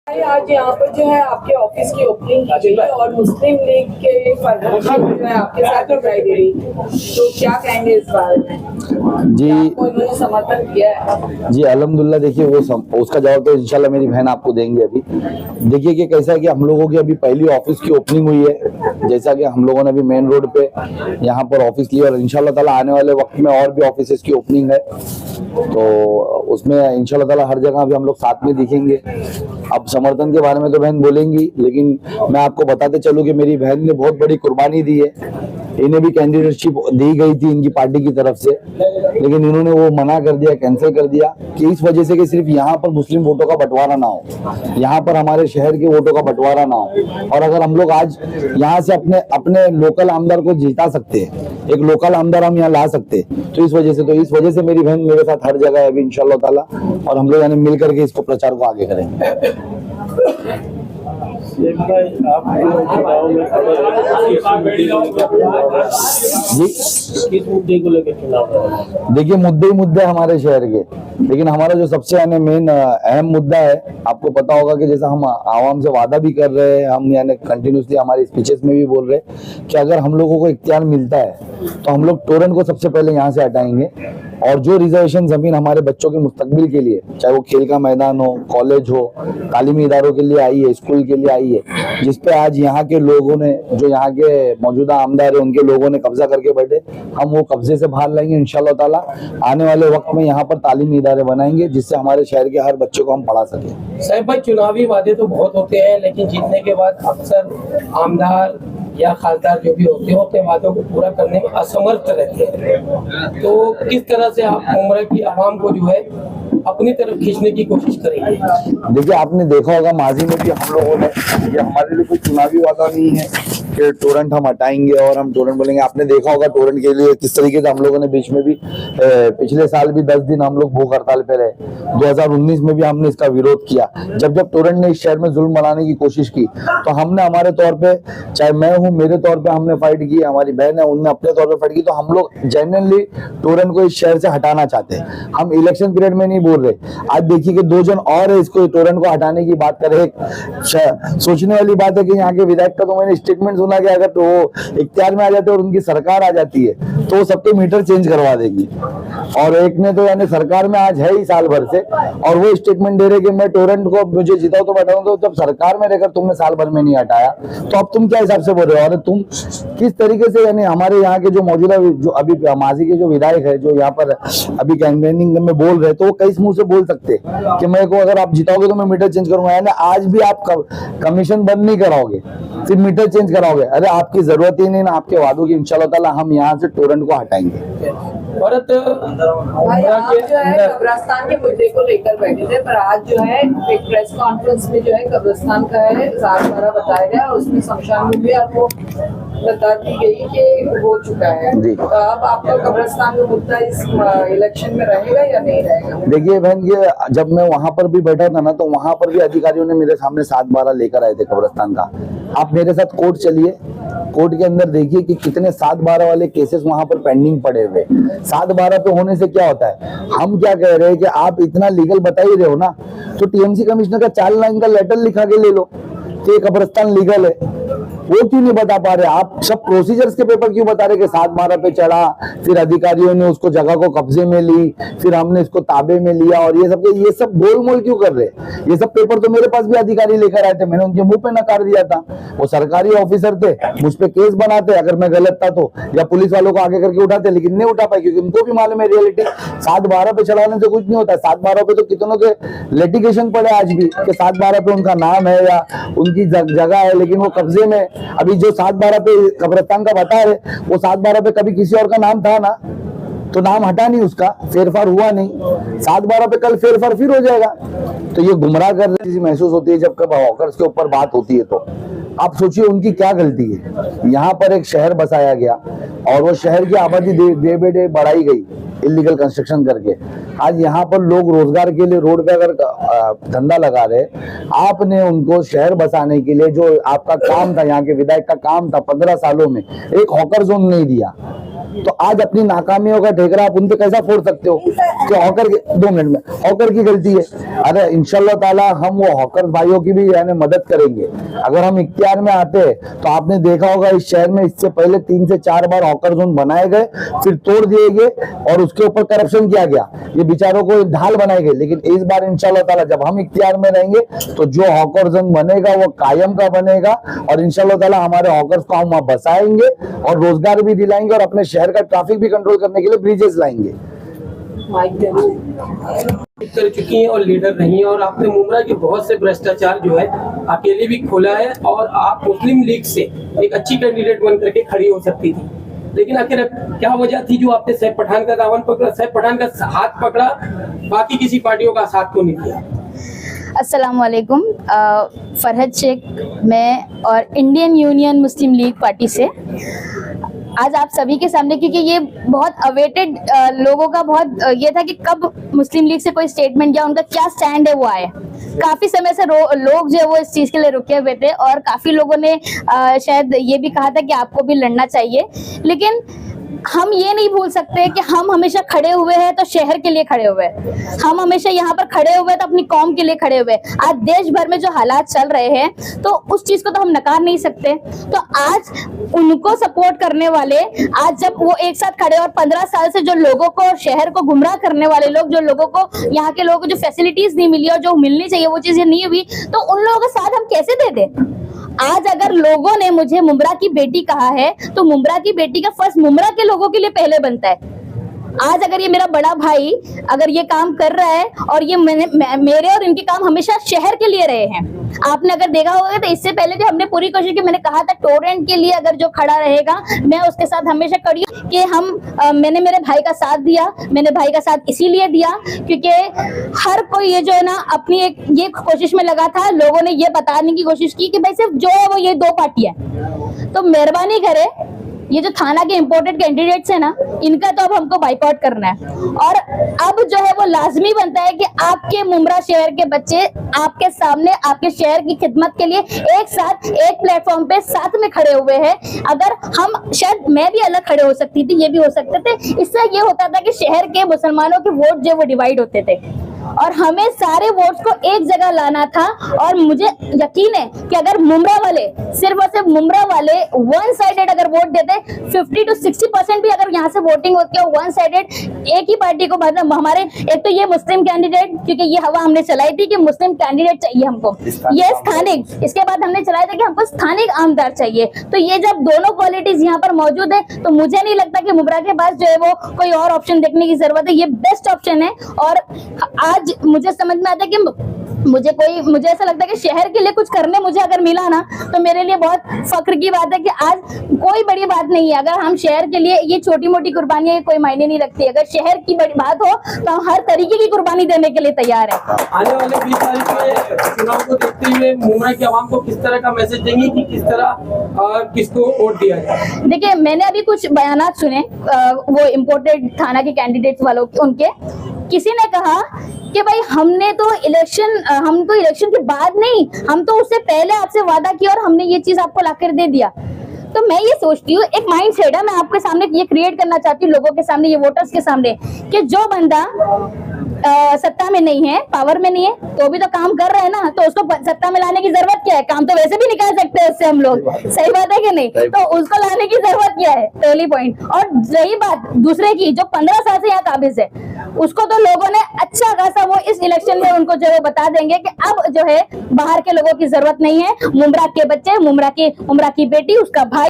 आज यहाँ पर जो है आपके ऑफिस की ओपनिंग की गई और मुस्लिम लीग के फरहान जो है आपके साथ दिखाई दे रही, तो क्या कहेंगे इस बारे में? जी उन्होंने समर्थन किया है? जी अल्हम्दुलिल्लाह। देखिए उसका जवाब तो इंशाल्लाह मेरी बहन आपको देंगे। अभी देखिए कि कैसा है कि हम लोगों की अभी पहली ऑफिस की ओपनिंग हुई है, जैसा कि हम लोगों ने अभी मेन रोड पे यहाँ पर ऑफिस लिया और इंशाल्लाह ताला आने वाले वक्त में और भी ऑफिस की ओपनिंग है, तो उसमें इंशाल्लाह ताला हर जगह भी हम लोग साथ में दिखेंगे। अब समर्थन के बारे में तो बहन बोलेंगी, लेकिन मैं आपको बताते चलूं कि मेरी बहन ने बहुत बड़ी कुर्बानी दी है। इन्हें भी कैंडिडेटशिप दी गई थी इनकी पार्टी की तरफ से, लेकिन इन्होंने वो मना कर दिया, कैंसिल कर दिया कि इस वजह से कि सिर्फ यहाँ पर मुस्लिम वोटों का बंटवारा ना हो, यहाँ पर हमारे शहर के वोटों का बंटवारा ना हो। और अगर हम लोग आज यहाँ से अपने अपने लोकल आमदार को जीता सकते हैं, एक लोकल आमदार हम यहाँ ला सकते हैं, तो इस वजह से मेरी बहन मेरे साथ हर जगह है अभी इंशाल्लाह ताला, और हम लोग यानी मिल करके इसको प्रचार को आगे करेंगे। जी देखिए मुद्दे ही मुद्दे हमारे शहर के, लेकिन हमारा जो सबसे यानी मेन अहम मुद्दा है, आपको पता होगा कि जैसा हम आवाम से वादा भी कर रहे हैं, हम यानी कंटिन्यूसली हमारे स्पीचेस में भी बोल रहे हैं कि अगर हम लोगों को इख्तियार मिलता है तो हम लोग टोरेंट को सबसे पहले यहाँ से हटाएंगे, और जो रिजर्वेशन जमीन हमारे बच्चों के मुस्तकबिल के लिए, चाहे वो खेल का मैदान हो, कॉलेज हो, तालीमी इदारों के लिए आई है, स्कूल के लिए आई है, जिसपे आज यहाँ के लोगों ने, जो यहाँ के मौजूदा आमदार है, उनके लोगों ने कब्जा करके बैठे, हम वो कब्जे से बाहर लाएंगे इंशाल्लाह ताला। आने वाले वक्त में यहाँ पर तालीमी इदारे बनाएंगे जिससे हमारे शहर के हर बच्चे को हम पढ़ा सके। साहिब भाई, चुनावी वादे तो बहुत होते हैं, लेकिन जीतने के बाद अक्सर आमदार या खासदार जो भी होते हैं अपने वादों को पूरा करने में असमर्थ रहते हैं, तो किस तरह से आप उम्र की आवाम को जो है अपनी तरफ खींचने की कोशिश करेंगे? देखिए आपने देखा होगा माजी में भी हम लोगों ने, ये हमारे लिए कोई चुनावी वादा नहीं है कि टोरेंट हम हटाएंगे और हम टोरेंट बोलेंगे। आपने देखा होगा टोरेंट के लिए किस तरीके से हम लोगों ने बीच में भी पिछले साल भी 10 दिन हम लोग भूख हड़ताल पे रहे। 2019 में भी हमने इसका विरोध किया। जब टोरेंट ने इस शहर में जुल्म बनाने की कोशिश की तो हमने हमारे तौर पे, चाहे मैं हूँ मेरे तौर पे हमने फाइट की, हमारी बहन है उनने अपने तौर पे फाइट की, तो हम लोग जेन्युइनली टोरेंट को इस शहर से हटाना चाहते हैं। हम इलेक्शन पीरियड में नहीं बोल रहे। आज देखिए कि 2 जन और है इसको टोरेंट को हटाने की बात कर रहे। सोचने वाली बात है कि यहाँ के विधायक का तो मैंने स्टेटमेंट सुना कि अगर तो वो इख्तियार में आ जाते और उनकी सरकार आ जाती है तो सबके मीटर चेंज करवा देगी, और एक ने तो यानी सरकार में आज है ही साल भर से, और वो स्टेटमेंट दे रहे कि मैं टोरेंट को मुझे जिताओ तो बैठाऊं, तो जब सरकार में रहकर तुमने साल भर में नहीं हटाया तो अब तुम क्या हिसाब से बोल रहे हो? और तुम किस तरीके से, यानी हमारे यहाँ के जो मौजूदा जो अभी माजी के जो विधायक है जो यहाँ पर अभी कैंपेनिंग में बोल रहे, तो वो कई मुंह से बोल सकते कि मेरे को अगर आप जिताओगे तो मैं मीटर चेंज करूंगा। यानी आज भी आप कमीशन बंद नहीं कराओगे, सिर्फ मीटर चेंज कराओगे। अरे आपकी जरूरत ही नहीं ना आपके वादों की। इंशाल्लाह ताला हम यहाँ से टोरेंट को हटाएंगे। भारत कब्रिस्तान के मुद्दे को लेकर बैठे थे, पर आज जो है एक प्रेस कॉन्फ्रेंस में जो है कब्रिस्तान का है द्वारा बताया गया, उसमें शमशान भूमि आपको बता दी गई कि हो चुका है। तो अब आपका कब्रिस्तान का मुद्दा इस इलेक्शन में रहेगा या नहीं रहेगा? देखिए बहन, ये जब मैं वहां पर भी बैठा था ना, तो वहां पर भी अधिकारियों ने मेरे सामने 7/12 लेकर आए थे कब्रिस्तान का। आप मेरे साथ कोर्ट चलिए, कोर्ट के अंदर देखिए कि कितने 7/12 वाले केसेस वहां पर पेंडिंग पड़े हुए। 7/12 पे होने से क्या होता है, हम क्या कह रहे हैं कि आप इतना लीगल बता ही रहे हो ना, तो टीएमसी कमिश्नर का 4 लाइन का लेटर लिखा के ले लो कि ये कब्रिस्तान लीगल है। वो क्यों नहीं बता पा रहे? आप सब प्रोसीजर्स के पेपर क्यों बता रहे कि 7/12 पे चढ़ा, फिर अधिकारियों ने उसको जगह को कब्जे में ली, फिर हमने इसको ताबे में लिया, और ये सब गोलमोल क्यों कर रहे? ये सब पेपर तो मेरे पास भी अधिकारी लेकर आए थे, मैंने उनके मुंह पे नकार दिया था। वो सरकारी ऑफिसर थे, मुझ पे केस बनाते अगर मैं गलत था तो, या पुलिस वालों को आगे करके उठाते, लेकिन नहीं उठा पाए क्योंकि उनको भी मालूम है रियलिटी। 7/12 पे चढ़ाने से कुछ नहीं होता। 7/12 पे तो कितनों के लिटिगेशन पड़े आज भी कि 7/12 पे उनका नाम है या उनकी जगह है, लेकिन वो कब्जे में। अभी जो 7/12 पे कब्रिस्तान का बता रहे, वो 7/12 पे कभी किसी और का नाम था ना, तो नाम हटा नहीं, उसका फेरफार हुआ नहीं। 7/12 पे कल फेरफार फिर हो जाएगा। तो ये गुमराह कर रही महसूस होती है जब कब हॉकर्स के ऊपर बात होती है। तो आप सोचिए उनकी क्या गलती है। यहाँ पर एक शहर बसाया गया और वो शहर की आबादी डे बाय डे बढ़ाई गई इलीगल कंस्ट्रक्शन करके। आज यहाँ पर लोग रोजगार के लिए रोड पे अगर धंधा लगा रहे, आपने उनको शहर बसाने के लिए जो आपका काम था, यहाँ के विधायक का काम था 15 सालों में, एक हॉकर जोन नहीं दिया। तो आज अपनी नाकामियों का ठेकरा आप उन पे कैसा फोड़ सकते हो कि हॉकर 2 मिनट में हॉकर की गलती है। अरे इंशाल्लाह ताला हम वो हॉकर भाइयों की भी यानी मदद करेंगे। अगर हम इख्तियार में आते तो आपने देखा होगा इस शहर में इससे पहले 3 से 4 बार हॉकर जोन बनाए गए, फिर तोड़ दिए गए और उसके ऊपर करप्शन किया गया, ये बेचारों को ढाल बनाए गए। लेकिन इस बार इंशाल्लाह ताला जब हम इख्तियार में रहेंगे तो जो हॉकर जोन बनेगा वो कायम का बनेगा और इंशाल्लाह ताला हमारे हॉकर्स को हम वहां बसाएंगे और रोजगार भी दिलाएंगे और अपने शहर का ट्रैफिक भी कंट्रोल करने के लिए ब्रिजेस लाएंगे। कर चुकी हैं और लीडर रही हैं और आपने मुमरा के बहुत से भ्रष्टाचार जो है अकेले भी खोला है और आप मुस्लिम लीग से एक अच्छी कैंडिडेट बन करके खड़ी हो सकती थी, लेकिन आखिर क्या वजह थी जो आपने सैफ पठान का दामन पकड़ा, सैफ पठान का हाथ पकड़ा, बाकी किसी पार्टियों का साथ क्यों नहीं किया? अस्सलाम वालेकुम, फरहद शेख मैं और इंडियन यूनियन मुस्लिम लीग पार्टी से आज आप सभी के सामने, क्योंकि ये बहुत अवेटेड लोगों का बहुत ये था कि कब मुस्लिम लीग से कोई स्टेटमेंट या उनका क्या स्टैंड है वो आए। काफी समय से लोग जो है वो इस चीज के लिए रुके हुए थे और काफी लोगों ने शायद ये भी कहा था कि आपको भी लड़ना चाहिए, लेकिन हम ये नहीं भूल सकते कि हम हमेशा खड़े हुए हैं तो शहर के लिए खड़े हुए हैं, हम हमेशा यहाँ पर खड़े हुए हैं तो अपनी कौम के लिए खड़े हुए हैं। आज देश भर में जो हालात चल रहे हैं तो उस चीज को तो हम नकार नहीं सकते। तो आज उनको सपोर्ट करने वाले, आज जब वो एक साथ खड़े और 15 साल से जो लोगों को, शहर को गुमराह करने वाले लोग, जो लोगों को, यहाँ के लोगों को जो फैसिलिटीज नहीं मिली और जो मिलनी चाहिए वो चीजें नहीं हुई, तो उन लोगों का साथ हम कैसे दे दें? आज अगर लोगों ने मुझे मुमरा की बेटी कहा है तो मुमरा की बेटी का फर्स्ट मुमरा के लोगों के लिए पहले बनता है। आज अगर ये मेरा बड़ा भाई अगर ये काम कर रहा है और ये मेरे और इनके काम हमेशा शहर के लिए रहे हैं। आपने अगर देखा होगा तो इससे पहले जो हमने पूरी कोशिश की, मैंने कहा था टोरेंट के लिए अगर जो खड़ा रहेगा मैं उसके साथ हमेशा खड़ी हूं कि मैंने मेरे भाई का साथ दिया। मैंने भाई का साथ इसीलिए दिया क्योंकि हर कोई ये जो है ना अपनी एक ये कोशिश में लगा था। लोगों ने ये बताने की कोशिश की कि भाई सिर्फ जो है वो ये 2 पार्टियां, तो मेहरबानी करे ये जो थाना के इंपोर्टेड कैंडिडेट्स है ना, इनका तो अब हमको बाइकआउट करना है। और अब जो है वो लाजमी बनता है कि आपके मुमरा शहर के बच्चे आपके सामने आपके शहर की खिदमत के लिए एक साथ एक प्लेटफॉर्म पे साथ में खड़े हुए हैं। अगर हम, शायद मैं भी अलग खड़े हो सकती थी, ये भी हो सकते थे, इससे ये होता था कि शहर के मुसलमानों के वोट जो वो डिवाइड होते थे और हमें सारे वोट्स को एक जगह लाना था। और मुझे यकीन है कि अगर मुमरा वाले, सिर्फ और सिर्फ मुमरा वाले वन साइडेड अगर वोट देते, 50 to 60% भी अगर यहाँ से वोटिंग होती है वन साइडेड एक ही पार्टी को, मतलब हमारे एक तो ये मुस्लिम कैंडिडेट, क्योंकि ये हवा हमने चलाई थी कि मुस्लिम कैंडिडेट चाहिए हमको, ये स्थानिक, इसके बाद हमने चलाया था कि हमको स्थानिक आमदार चाहिए। तो ये जब दोनों क्वालिटीज यहाँ पर मौजूद है तो मुझे नहीं लगता कि मुमरा के पास जो है वो कोई और ऑप्शन देखने की जरूरत है। ये बेस्ट ऑप्शन है। और आज मुझे समझ में आता है कि मुझे ऐसा लगता है कि शहर के लिए कुछ करने मुझे अगर मिला ना तो मेरे लिए बहुत फक्र की बात है कि आज कोई बड़ी बात नहीं है। अगर हम शहर के लिए, ये छोटी मोटी कुर्बानियां कोई मायने नहीं रखती। अगर शहर की बड़ी बात हो तो हम हर तरीके की कुर्बानी देने के लिए तैयार है। आने वाले 20 तारीख के चुनाव को देखते हुए मुंबई के आवाम को किस तरह का मैसेज देंगे कि किस तरह किसको वोट दिया जाए? देखिए, मैंने अभी कुछ बयानात सुने वो इम्पोर्टेड थाना के कैंडिडेट्स वालों के, उनके किसी ने कहा कि भाई हम तो इलेक्शन के बाद नहीं, हम तो उससे पहले आपसे वादा किया और हमने ये चीज आपको लाकर दे दिया। तो मैं ये सोचती हूँ, एक माइंड सेट है, मैं आपके सामने ये क्रिएट करना चाहती हूँ, लोगों के सामने, ये वोटर्स के सामने, कि जो बंदा सत्ता में नहीं है, पावर में नहीं है, तो भी तो काम कर रहा है ना, तो उसको सत्ता में लाने की जरूरत क्या है? काम तो वैसे भी निकाल सकते हैं उससे हम लोग, सही बात है कि नहीं? तो उसको लाने की जरूरत क्या है? पहली पॉइंट। और रही बात दूसरे की, जो 15 साल से यहाँ काबिज है, उसको तो लोगों ने अच्छा खासा वो इस इलेक्शन में उनको जो है बता देंगे कि अब जो है बाहर के लोगों की जरूरत नहीं है। मुमरा के बच्चे, मुमरा की बेटी, उसका भाई